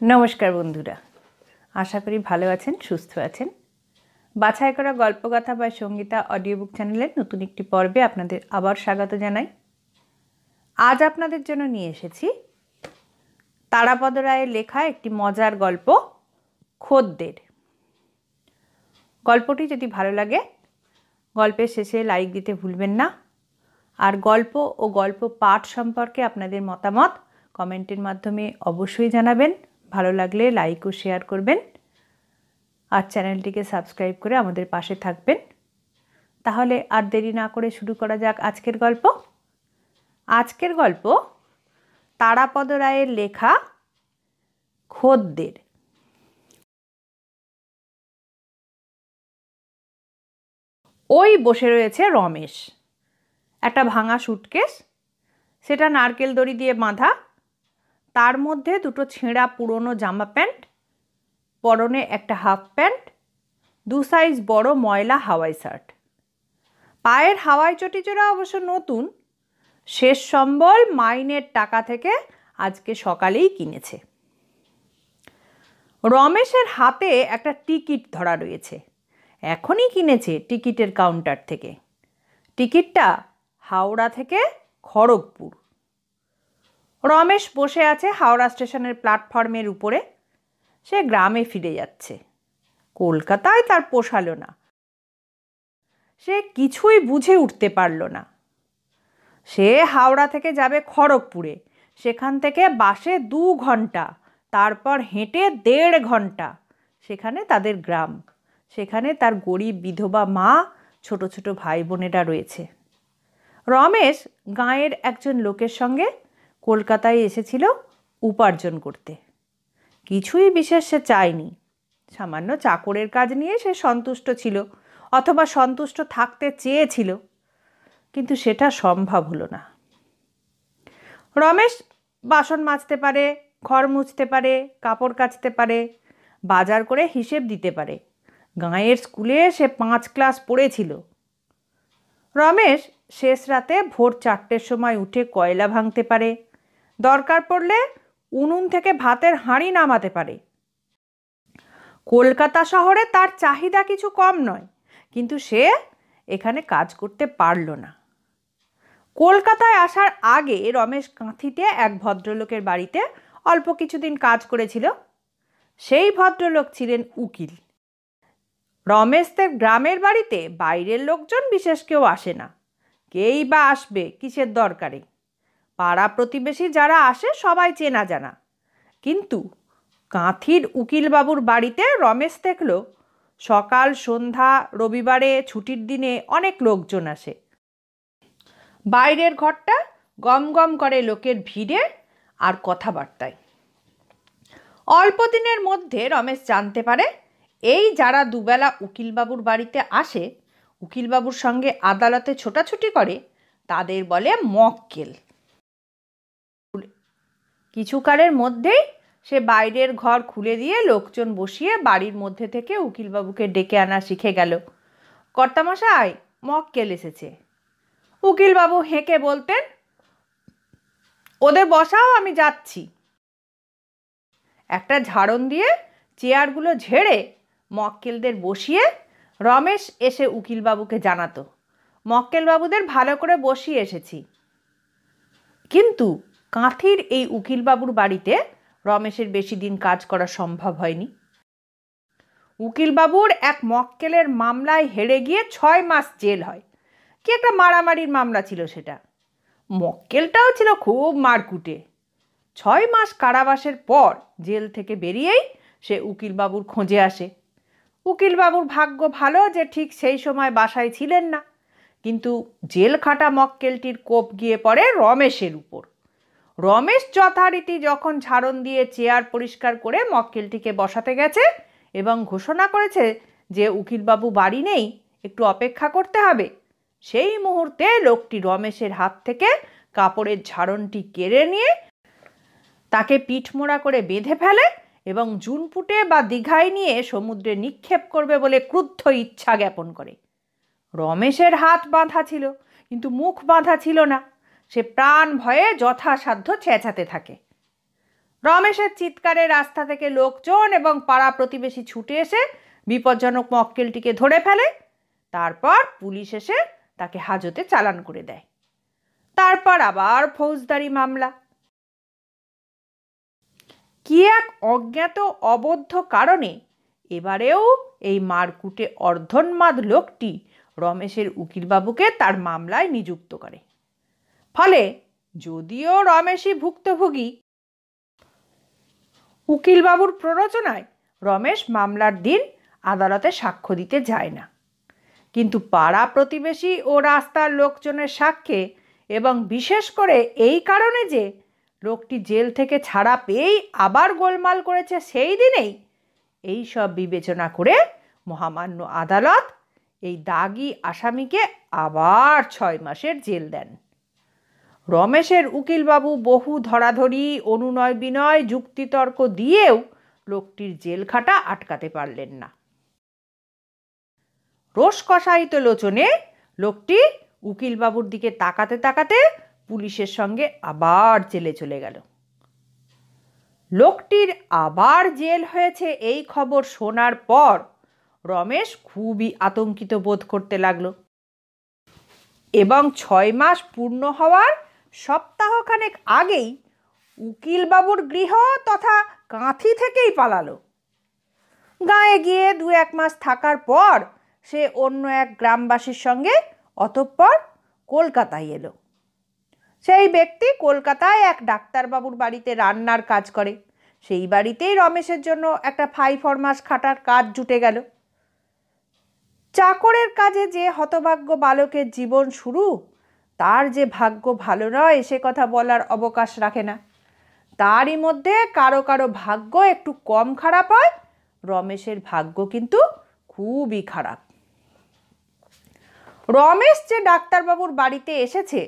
नमस्कार बंधुरा आशा करी भालो आछेन सुस्थ आछेन। बाछाई करा गल्पकथा बा संगीता अडियो बुक चैनेलेर नतून एकटी पर्वे आपनादेर आबार स्वागत जानाई। आज आपनादेर जोन्नो निये एसेछि तारापद रायेर लेखा एकटी मजार गल्प खद्देर। गल्पटी यदि भालो लागे गल्पेर शेषे लाइक दिते भुलबेन ना। आर गल्प ओ गल्प पाठ सम्पर्के आपनादेर मतामत कमेंटेर माध्यमे अवश्यई जानाबेन। भालो लागले लाइक और शेयर करबेन और चैनलटिके सबस्क्राइब करे आमादेर पाशे थाकबेन। ताहले आर देरी ना करे शुरू करा जाक आजकेर गल्प। आजकेर गल्प तारापद रायेर लेखा खद्देर। ओई बसे रयेछे रमेश, एकटा भांगा सुटकेस, सेटा नारकेल दড়ি दिये बाँधा, तार मध्य दुटो छेड़ा पुरोनो जामा पैंट, परने एक हाफ पैंट, दु साइज बड़ो मयला हावाई शार्ट। पाয়ের হাওয়াই চটি জোড়া অবশ্য নতুন, শেষ সম্বল মাইনের টাকা থেকে আজকে সকালেই কিনেছে। রমেশের হাতে একটা টিকিট ধরা রয়েছে, এখনই কিনেছে টিকিটের কাউন্টার থেকে। টিকিটটা হাওড়া থেকে খড়গপুর। रमेश बसे आछे हावड़ा स्टेशनेर प्लाटफर्मेर उपरे। से ग्रामे फिरे जाच्छे। कलकाताय तार पोषालो ना। से किछुई बुझे उठते पारलो ना। से हावड़ा थेके जाबे खड़गपुरे, सेखान थेके बासे 2 घंटा, तारपर हेঁটে 1.5 घंटा। सेखाने तादेर ग्राम, सेखाने तार गरीब विधवा मा, छोटो छोटो भाई बोनेरा रयेछे। रमेश गाँयेर एकजन लोकेर संगे कलकाताय एसेछिलो उपार्जन करते। किछुई विशेष से चायनि, सामान्य चाकरेर काज निये से सन्तुष्ट छिलो अथवा सन्तुष्ट थाकते चेयेछिलो, किन्तु सेटा सम्भव हलो ना। रमेश बासन মাজতে पारे, घर मुछते पारे, कापड़ काचते पारे, बाजार करे हिसेब दिते पारे। गाँयेर स्कुले से 5 क्लास पड़ेछिलो। रमेश शेष राते भोर 4टेर समय उठे कयला भांगते पारे, दरकार पड़ले उनुन थेके भातेर हाঁড়ি नामाते पारे। कलकाता शहरे तार चाहिदा किछु कम नय, किन्तु से एखाने काज करते पारलो ना। कलकाताय आसार आगे रमेश काँथिते एक भद्रलोकेर बाड़ीते अल्प किछुदिन काज करेछिलो। सेई भद्रलोक छिलेन उकिल। रमेशदेर ग्रामेर बाड़ीते बाइरेर लोकजन विशेष केउ आसे ना। केई बा आसबे किसेर दरकारे। पाड़ा प्रतिवेशी जारा आसे सबाई चेना जाना, किन्तु काँथिर उकिल बाबुर बाड़ीते रमेश देखलो सकाल सन्ध्या रविवारे छुटिर दिने अनेक लोकजन आसे। बाइरेर घरटा गम गम करे लोकेर भिड़े आर कथाबार्ताय। अल्प दिनेर मध्य रमेश जानते पारे एई जारा दुबेला उकिल बाबुर बाड़ीते आसे, उकिल बाबुर संगे आदालते छोटाछुटी करे, तादेर बले मक्केल। किछुकालेर मध्येई से बाइरेर घर खुले दिए लोकजन बसिए बाड़ीर मध्य थेके उकिल बाबुके डेके आना शिखे गेल। कर्तामशाई मक्केल एसेछे। उकिल बाबू हेঁকে बोलतेन, ओদের বসাও আমি যাচ্ছি। একটা ঝাড়ন দিয়ে চেয়ারগুলো ঝেড়ে মক্কেলদের বসিয়ে রমেশ এসে উকিল বাবুকে জানাতো, মক্কেল বাবুদের ভালো করে বসিয়ে এসেছি। কিন্তু কাঁথির এই উকিল বাবুর বাড়িতে রমেশের বেশি দিন কাজ করা সম্ভব হয়নি। উকিল বাবুর এক মক্কেলের মামলায় হেরে গিয়ে 6 মাস জেল হয়। কি একটা মারামারির মামলা ছিল সেটা। মক্কেলটাও ছিল খুব মারকুটে। 6 মাস কারাবাসের পর জেল থেকে বেরিয়েই সে উকিল বাবুর খোঁজে আসে। উকিল বাবুর ভাগ্য ভালো যে ঠিক সেই সময় বাসায় ছিলেন না, কিন্তু জেল খাটা মক্কেলটির কোপ গিয়ে পড়ে রমেশের উপর। রমেশ যথারীতি যখন ঝাড়ন দিয়ে চেয়ার পরিষ্কার করে মক্কেলটিকে বসাতে গেছে এবং ঘোষণা করেছে যে উকিলবাবু বাড়ি নেই, একটু অপেক্ষা করতে হবে, সেই মুহূর্তে লোকটি রমেশের হাত থেকে কাপড়ের ঝাড়নটি কেড়ে নিয়ে তাকে পিঠমোড়া করে বেঁধে ফেলে এবং জুনপুটে বা দীঘায় নিয়ে সমুদ্রে নিক্ষেপ করবে বলে ক্রুদ্ধ ইচ্ছা জ্ঞাপন করে। রমেশের হাত বাঁধা ছিল, কিন্তু মুখ বাঁধা ছিল না। সে প্রাণ ভয়ে যথাসাধ্য চেঁচাতে থাকে। রমেশের চিৎকারে রাস্তা থেকে লোকজন এবং পাড়া প্রতিবেশী ছুটে এসে বিপজ্জনক মক্কেলটিকে ধরে ফেলে। তারপর পুলিশ এসে তাকে হাজতে চালান করে দেয়। তারপর আবার ফৌজদারি মামলা। কি এক অজ্ঞাত অবদ্ধ কারণে এবারেও এই মারকুটে অর্ধন্মাদ লোকটি রমেশের উকিলবাবুকে তার মামলায় নিযুক্ত করে। ফলে যদিও রমেশই ভুক্তভোগী, উকিলবাবুর প্ররোচনায় রমেশ মামলার দিন আদালতে সাক্ষ্য দিতে যায় না। কিন্তু পাড়া প্রতিবেশী ও রাস্তার লোকজনের সাক্ষ্যে এবং বিশেষ করে এই কারণে যে লোকটি জেল থেকে ছাড়া পেয়েই আবার গোলমাল করেছে সেই দিনেই, এই সব বিবেচনা করে মহামান্য আদালত এই দাগি আসামিকে আবার 6 মাসের জেল দেন। রমেশের উকিলবাবু বহু ধরাধরি, অনুনয় বিনয়, যুক্তিতর্ক দিয়েও লোকটির জেল খাটা আটকাতে পারলেন না। রোষকষায়িত লোচনে লোকটি উকিলবাবুর দিকে তাকাতে তাকাতে পুলিশের সঙ্গে আবার জেলে চলে গেল। লোকটির আবার জেল হয়েছে এই খবর শোনার পর রমেশ খুবই আতঙ্কিত বোধ করতে লাগলো এবং 6 মাস পূর্ণ হওয়ার সপ্তাহখানেক আগেই উকিলবাবুর গৃহ তথা কাঁথি থেকেই পালালো। গাঁয়ে গিয়ে 2-1 মাস থাকার পর সে অন্য এক গ্রামবাসীর সঙ্গে অতঃপর কলকাতায় এলো। সেই ব্যক্তি কলকাতায় এক ডাক্তারবাবুর বাড়িতে রান্নার কাজ করে। সেই বাড়িতেই রমেশের জন্য একটা 5 মাস খাটার কাজ জুটে গেল। চাকরের কাজে যে হতভাগ্য বালকের জীবন শুরু, তার যে ভাগ্য ভালো নয় সে কথা বলার অবকাশ রাখে না। তারই মধ্যে কারো কারো ভাগ্য একটু কম খারাপ হয়, রমেশের ভাগ্য কিন্তু খুবই খারাপ। রমেশ যে ডাক্তারবাবুর বাড়িতে এসেছে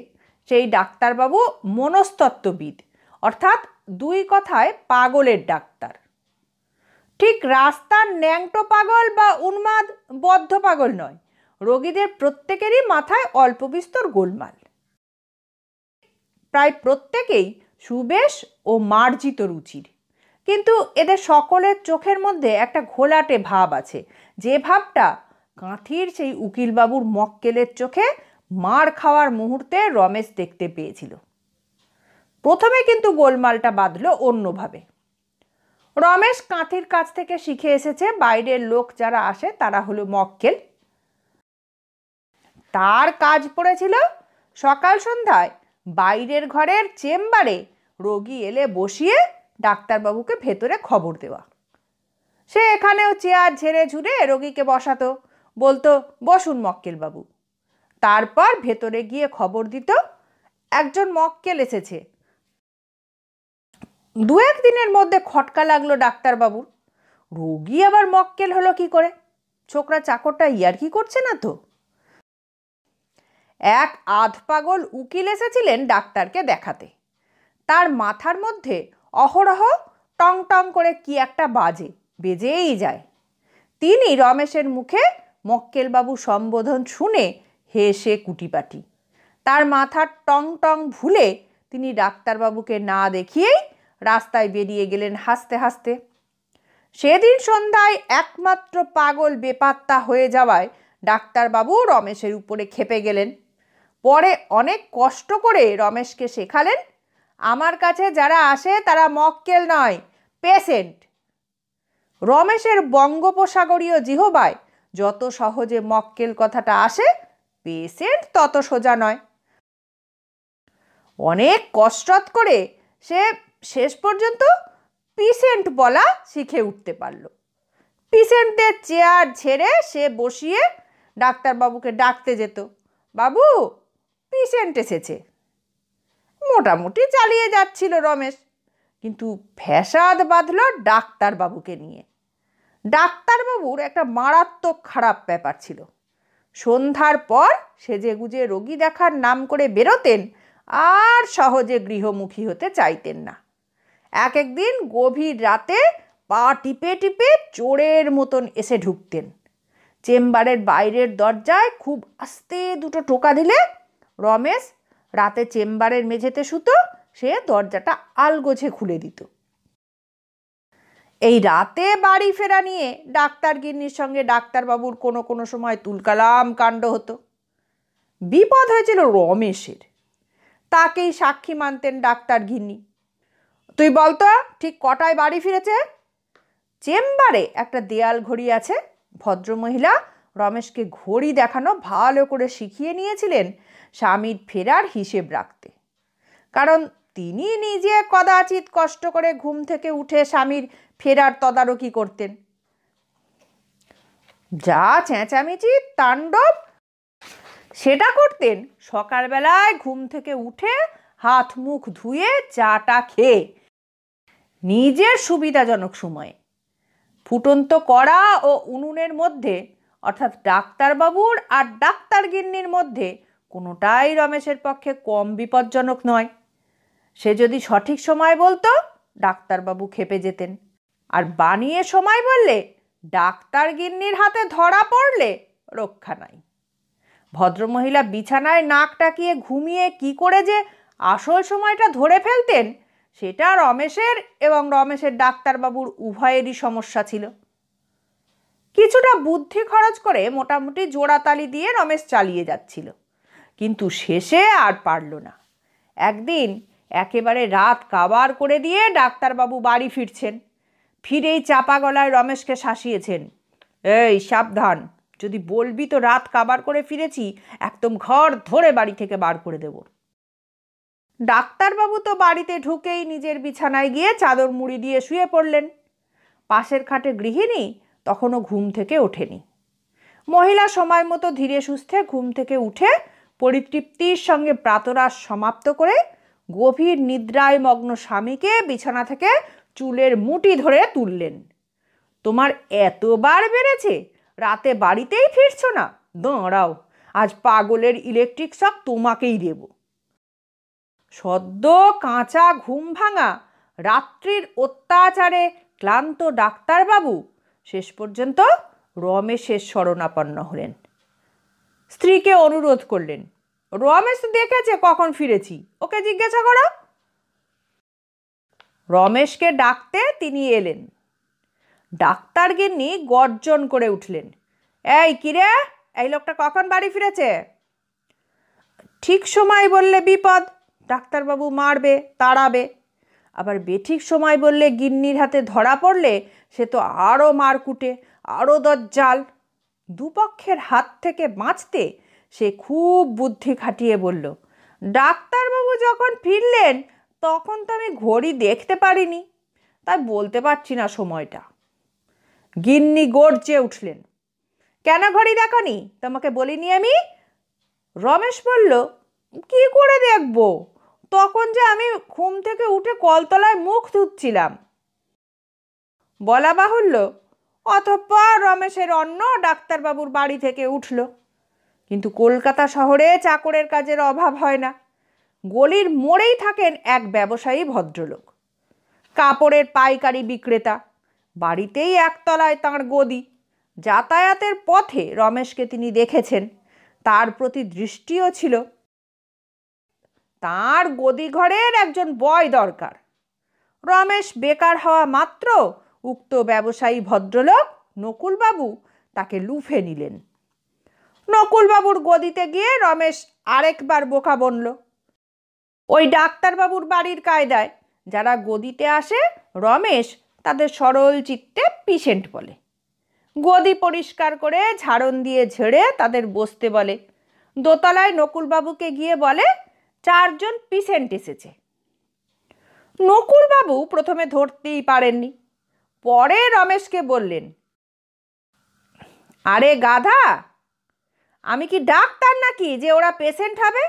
সেই ডাক্তারবাবু মনস্তত্ত্ববিদ, অর্থাৎ 2 কথায় পাগলের ডাক্তার। ঠিক রাস্তার ন্যাংটো পাগল বা উন্মাদ বদ্ধ পাগল নয়, রোগীদের প্রত্যেকেরই মাথায় অল্প বিস্তর গোলমাল। প্রায় প্রত্যেকেই সুবেশ ও মার্জিত রুচির, কিন্তু এদের সকলের চোখের মধ্যে একটা ঘোলাটে ভাব আছে, যে ভাবটা কাঁথির সেই উকিলবাবুর মক্কেলের চোখে মার খাওয়ার মুহূর্তে রমেশ দেখতে পেয়েছিল। প্রথমে কিন্তু গোলমালটা বাঁধল অন্যভাবে। রমেশ কাঁথির কাছ থেকে শিখে এসেছে বাইরের লোক যারা আসে তারা হলো মক্কেল। তার কাজ পড়েছিল সকাল সন্ধ্যায় বাইরের ঘরের চেম্বারে রোগী এলে বসিয়ে ডাক্তারবাবুকে ভেতরে খবর দেওয়া। সে এখানেও চেয়ার ঝেড়ে ঝুড়ে রোগীকে বসাতো, বলতো বসুন মক্কেলবাবু। তারপর ভেতরে গিয়ে খবর দিত একজন মক্কেল এসেছে। 2-1 দিনের মধ্যে খটকা লাগলো ডাক্তারবাবুর, রোগী আবার মক্কেল হলো কি করে? ছোকরা চাকরটা ইয়ার্কি করছে না তো? এক আধপাগল উকিল এসেছিলেন ডাক্তারকে দেখাতে। তার মাথার মধ্যে অহরহ টং টং করে কি একটা বেজেই যায়। তিনি রমেশের মুখে মক্কেলবাবু সম্বোধন শুনে হেসে কুটিপাটি। তার মাথার টং টং ভুলে তিনি ডাক্তারবাবুকে না দেখিয়েই রাস্তায় বেরিয়ে গেলেন হাসতে হাসতে। সেদিন সন্ধ্যায় একমাত্র পাগল বেপাত্তা হয়ে যাওয়ায় ডাক্তারবাবু রমেশের উপরে ক্ষেপে গেলেন। পরে অনেক কষ্ট করে রমেশকে শেখালেন, আমার কাছে যারা আসে তারা মক্কেল নয়, পেশেন্ট। রমেশের বঙ্গোপসাগরীয় জিহবায় যত সহজে মক্কেল কথাটা আসে, পেশেন্ট তত সোজা নয়। অনেক কসরত করে সে শেষ পর্যন্ত পেশেন্ট বলা শিখে উঠতে পারল। পেশেন্টদের চেয়ার ছেড়ে সে বসিয়ে ডাক্তারবাবুকে ডাকতে যেত, বাবু পেশেন্ট এসেছে। মোটামুটি চালিয়ে যাচ্ছিল রমেশ, কিন্তু ফ্যাসাদ বাঁধল ডাক্তারবাবুকে নিয়ে। ডাক্তারবাবুর একটা মারাত্মক খারাপ ব্যাপার ছিল। সন্ধ্যার পর সেজেগুজে রোগী দেখার নাম করে বেরোতেন, আর সহজে গৃহমুখী হতে চাইতেন না। এক একদিন গভীর রাতে পা টিপে টিপে চোরের মতন এসে ঢুকতেন। চেম্বারের বাইরের দরজায় খুব আস্তে 2 টোকা দিলে রমেশ রাতে চেম্বারের মেঝেতে শুতো, সে দরজাটা আলগোছে খুলে দিত। এই রাতে বাড়ি ফেরা নিয়ে ডাক্তার গিন্নির সঙ্গে ডাক্তারবাবুর কোনো কোনো সময় তুলকালাম কাণ্ড হতো। বিপদ হয়েছিল রমেশের, তাকেই সাক্ষী মানতেন ডাক্তার গিন্নি। তুই বলতো ঠিক কটায় বাড়ি ফিরেছে? চেম্বারে একটা দেয়াল ঘড়ি আছে। ভদ্রমহিলা রমেশকে ঘড়ি দেখানো ভালো করে শিখিয়ে নিয়েছিলেন স্বামীর ফেরার হিসেব রাখতে, কারণ তিনি নিজে কদাচিৎ কষ্ট করে ঘুম থেকে উঠে স্বামীর ফেরার তদারকি করতেন। যা চেঁচামেচি তাণ্ডব সেটা করতেন সকালবেলায় ঘুম থেকে উঠে হাত মুখ ধুয়ে চাটা খেয়ে নিজের সুবিধাজনক সময়ে। ফুটন্ত কড়া ও উনুনের মধ্যে, অর্থাৎ ডাক্তারবাবুর আর ডাক্তার গিন্নির মধ্যে কোনোটাই রমেশের পক্ষে কম বিপজ্জনক নয়। সে যদি সঠিক সময় বলতো ডাক্তারবাবু খেপে যেতেন, আর বানিয়ে সময় বললে ডাক্তার গিন্নির হাতে ধরা পড়লে রক্ষা নাই। ভদ্রমহিলা বিছানায় নাক টাকিয়ে ঘুমিয়ে কি করে যে আসল সময়টা ধরে ফেলতেন সেটা রমেশের এবং রমেশের ডাক্তারবাবুর উভয়েরই সমস্যা ছিল। কিছুটা বুদ্ধি খরচ করে মোটামুটি জোড়াতালি দিয়ে রমেশ চালিয়ে যাচ্ছিল, কিন্তু শেষে আর পারল না। একদিন একেবারে রাত কাবার করে দিয়ে ডাক্তারবাবু বাড়ি ফিরছেন। ফিরেই চাপা গলায় রমেশকে শাসিয়েছেন, এই সাবধান, যদি বলবি তো রাত কাবার করে ফিরেছি, একদম ঘর ধরে বাড়ি থেকে বার করে দেব। ডাক্তারবাবু তো বাড়িতে ঢুকেই নিজের বিছানায় গিয়ে চাদর মুড়ি দিয়ে শুয়ে পড়লেন। পাশের খাটে গৃহিণী তখনও ঘুম থেকে ওঠেনি। মহিলা সময় মতো ধীরে সুস্থে ঘুম থেকে উঠে পরিতৃপ্তির সঙ্গে প্রাতরাশ সমাপ্ত করে গভীর নিদ্রায় মগ্ন স্বামীকে বিছানা থেকে চুলের মুঠি ধরে তুললেন। তোমার এতবার বেড়েছে, রাতে বাড়িতেই ফিরছ না? দাঁড়াও, আজ পাগলের ইলেকট্রিক শক তোমাকেই দেব। সদ্য কাঁচা ঘুম ভাঙা রাত্রির অত্যাচারে ক্লান্ত ডাক্তারবাবু শেষ পর্যন্ত রমেশের শরণাপন্ন হলেন। স্ত্রীকে অনুরোধ করলেন, রমেশ দেখেছে কখন ফিরেছি, ওকে জিজ্ঞাসা করো। রমেশকে ডাকতে তিনি এলেন। ডাক্তার গিন্নি গর্জন করে উঠলেন, এই কিরে, এই লোকটা কখন বাড়ি ফিরেছে? ঠিক সময় বললে বিপদ, ডাক্তারবাবু মারবে, তাড়াবে। আবার বেঠিক সময় বললে গিন্নির হাতে ধরা পড়লে সে তো আরও মারকুটে, আরও দজ্জাল। দুপক্ষের হাত থেকে বাঁচতে সে খুব বুদ্ধি খাটিয়ে বলল, ডাক্তারবাবু যখন ফিরলেন তখন তো আমি ঘড়ি দেখতে পারিনি, তাই বলতে পারছি না সময়টা। গিন্নি গর্জে উঠলেন, কেন ঘড়ি দেখনি? তোমাকে বলিনি আমি? রমেশ বলল, কি করে দেখব, তখন যে আমি ঘুম থেকে উঠে কলতলায় মুখ ধুচ্ছিলাম। বলা বাহুল্য, অতঃপর রমেশের অন্য ডাক্তারবাবুর বাড়ি থেকে উঠল। কিন্তু কলকাতা শহরে চাকরের কাজের অভাব হয় না। গলির মোড়েই থাকেন এক ব্যবসায়ী ভদ্রলোক, কাপড়ের পাইকারি বিক্রেতা। বাড়িতেই একতলায় তাঁর গদি। যাতায়াতের পথে রমেশকে তিনি দেখেছেন, তার প্রতি দৃষ্টিও ছিল। তাঁর গদি ঘরের একজন বয় দরকার। রমেশ বেকার হওয়া মাত্র উক্ত ব্যবসায়ী ভদ্রলোক নকুলবাবু তাকে লুফে নিলেন। নকুলবাবুর গদিতে গিয়ে রমেশ আরেকবার বোকা বনল। ওই ডাক্তারবাবুর বাড়ির কায়দায় যারা গদিতে আসে রমেশ তাদের সরল চিত্তে পিসেন্ট বলে। গদি পরিষ্কার করে ঝাড়ন দিয়ে ঝেড়ে তাদের বসতে বলে। দোতলায় নকুলবাবুকে গিয়ে বলে, 4 জন পিসেন্ট এসেছে। নকুলবাবু প্রথমে ধরতেই পারেননি, পরে রমেশকে বললেন, আরে গাধা, আমি কি ডাক্তার নাকি যে ওরা পেশেন্ট হবে?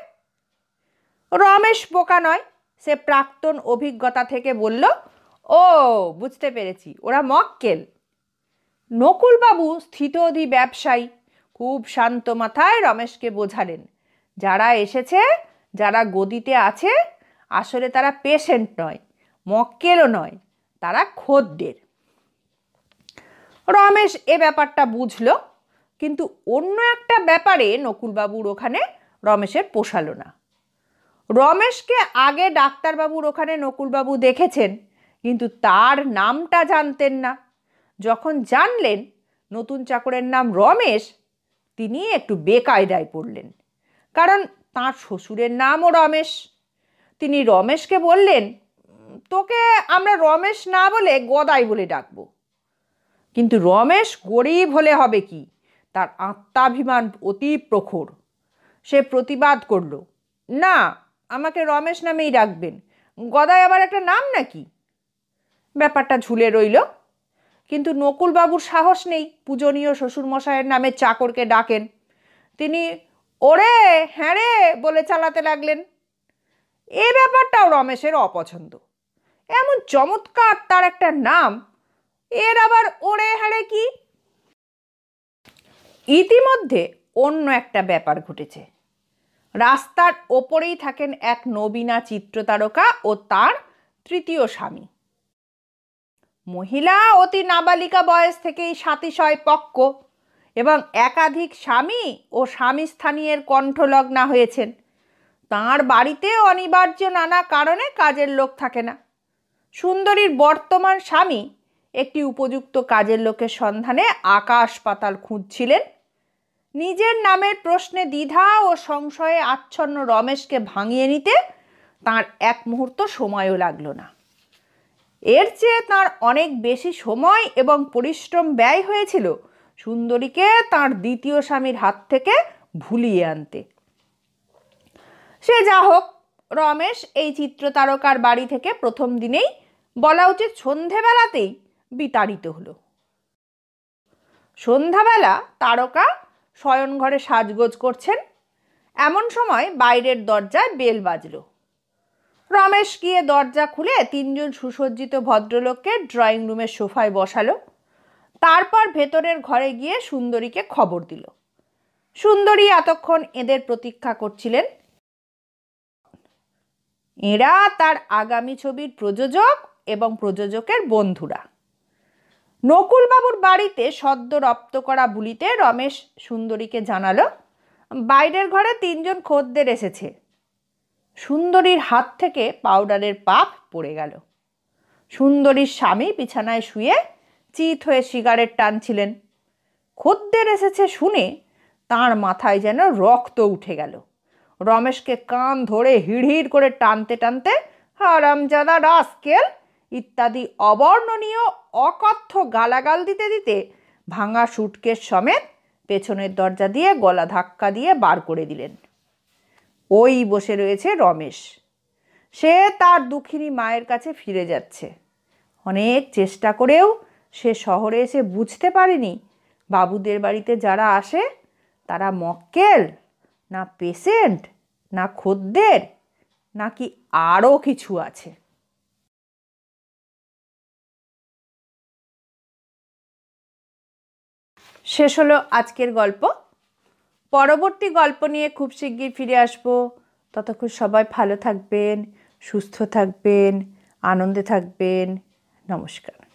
রমেশ বোকা নয়, সে প্রাক্তন অভিজ্ঞতা থেকে বলল, ও বুঝতে পেরেছি, ওরা মক্কেল। নকুলবাবু স্থিতধী ব্যবসায়ী খুব শান্ত মাথায় রমেশকে বোঝালেন, যারা এসেছে, যারা গদিতে আছে, আসলে তারা পেশেন্ট নয়, মক্কেলও নয়, তারা খদ্দের। রমেশ এ ব্যাপারটা বুঝল, কিন্তু অন্য একটা ব্যাপারে নকুলবাবুর ওখানে রমেশের পোষালো না। রমেশকে আগে ডাক্তারবাবুর ওখানে নকুলবাবু দেখেছেন, কিন্তু তার নামটা জানতেন না। যখন জানলেন নতুন চাকরের নাম রমেশ, তিনি একটু বেকায়দায় পড়লেন, কারণ তাঁর শ্বশুরের নামও রমেশ। তিনি রমেশকে বললেন, তোকে আমরা রমেশ না বলে গদাই বলে ডাকবো। কিন্তু রমেশ গরিব হলে হবে কি, তার আত্মাভিমান অতি প্রখর। সে প্রতিবাদ করল, না, আমাকে রমেশ নামেই ডাকবেন, গদাই আবার একটা নাম নাকি? ব্যাপারটা ঝুলে রইল। কিন্তু নকুলবাবুর সাহস নেই পূজনীয় শ্বশুরমশাইয়ের নামে চাকরকে ডাকেন। তিনি ওরে হ্যাঁ রে বলে চালাতে লাগলেন। এ ব্যাপারটাও রমেশের অপছন্দ। এমন চমৎকার তার একটা নাম, এর আবার ওরে হ্যাঁ কি? ইতিমধ্যে অন্য একটা ব্যাপার ঘটেছে। রাস্তার ওপরেই থাকেন এক নবীনা চিত্রতারকা ও তার তৃতীয় স্বামী। মহিলা অতি নাবালিকা বয়স থেকেই সাতিশয় পক্ক এবং একাধিক স্বামী ও স্বামী স্থানীয়ের কণ্ঠলগ্না হয়েছেন। তাঁর বাড়িতে অনিবার্য নানা কারণে কাজের লোক থাকে না। সুন্দরীর বর্তমান স্বামী একটি উপযুক্ত কাজের লোকের সন্ধানে আকাশ পাতাল খুঁজছিলেন। নিজের নামের প্রশ্নে দ্বিধা ও সংশয়ে আচ্ছন্ন রমেশকে ভাঙিয়ে নিতে তাঁর এক মুহূর্ত সময়ও লাগলো না। এর চেয়ে তাঁর অনেক বেশি সময় এবং পরিশ্রম ব্যয় হয়েছিল সুন্দরীকে তাঁর দ্বিতীয় স্বামীর হাত থেকে ভুলিয়ে আনতে। সে যা হোক, রমেশ এই চিত্রতারকার বাড়ি থেকে প্রথম দিনেই, বলা উচিত সন্ধেবেলাতেই, বিতাড়িত হলো। সন্ধ্যাবেলা তারকা শয়নঘরে সাজগোজ করছেন। এমন সময় বাইরের দরজায় বেল বাজল। রমেশ গিয়ে দরজা খুলে তিনজন সুসজ্জিত ভদ্রলোককে ড্রয়িং রুমের সোফায় বসালো। তারপর ভেতরের ঘরে গিয়ে সুন্দরীকে খবর দিল। সুন্দরী এতক্ষণ এদের প্রতীক্ষা করছিলেন। এরা তার আগামী ছবির প্রযোজক এবং প্রযোজকের বন্ধুরা। নকুলবাবুর বাড়িতে সদ্য রপ্ত করা বুলিতে রমেশ সুন্দরীকে জানালো, বাইরের ঘরে তিনজন খদ্দের এসেছে। সুন্দরীর হাত থেকে পাউডারের পাপ পড়ে গেল। সুন্দরীর স্বামী বিছানায় শুয়ে চিত হয়ে সিগারেট টানছিলেন। খদ্দের এসেছে শুনে তার মাথায় যেন রক্ত উঠে গেল। রমেশকে কান ধরে হিড়হিড় করে টানতে টানতে হারামজাদা, রাস্কেল ইত্যাদি অবর্ণনীয় অকথ্য গালাগাল দিতে দিতে ভাঙা সুটকেস সমেত পেছনের দরজা দিয়ে গলা ধাক্কা দিয়ে বার করে দিলেন। ওই বসে রয়েছে রমেশ। সে তার দুঃখিনী মায়ের কাছে ফিরে যাচ্ছে। অনেক চেষ্টা করেও সে শহরে এসে বুঝতে পারেনি বাবুদের বাড়িতে যারা আসে তারা মক্কেল না পেশেন্ট না খদ্দের নাকি আরও কিছু আছে। শেষ হলো আজকের গল্প। পরবর্তী গল্প নিয়ে খুব শিগগির ফিরে আসবো। ততক্ষণ সবাই ভালো থাকবেন, সুস্থ থাকবেন, আনন্দে থাকবেন। নমস্কার।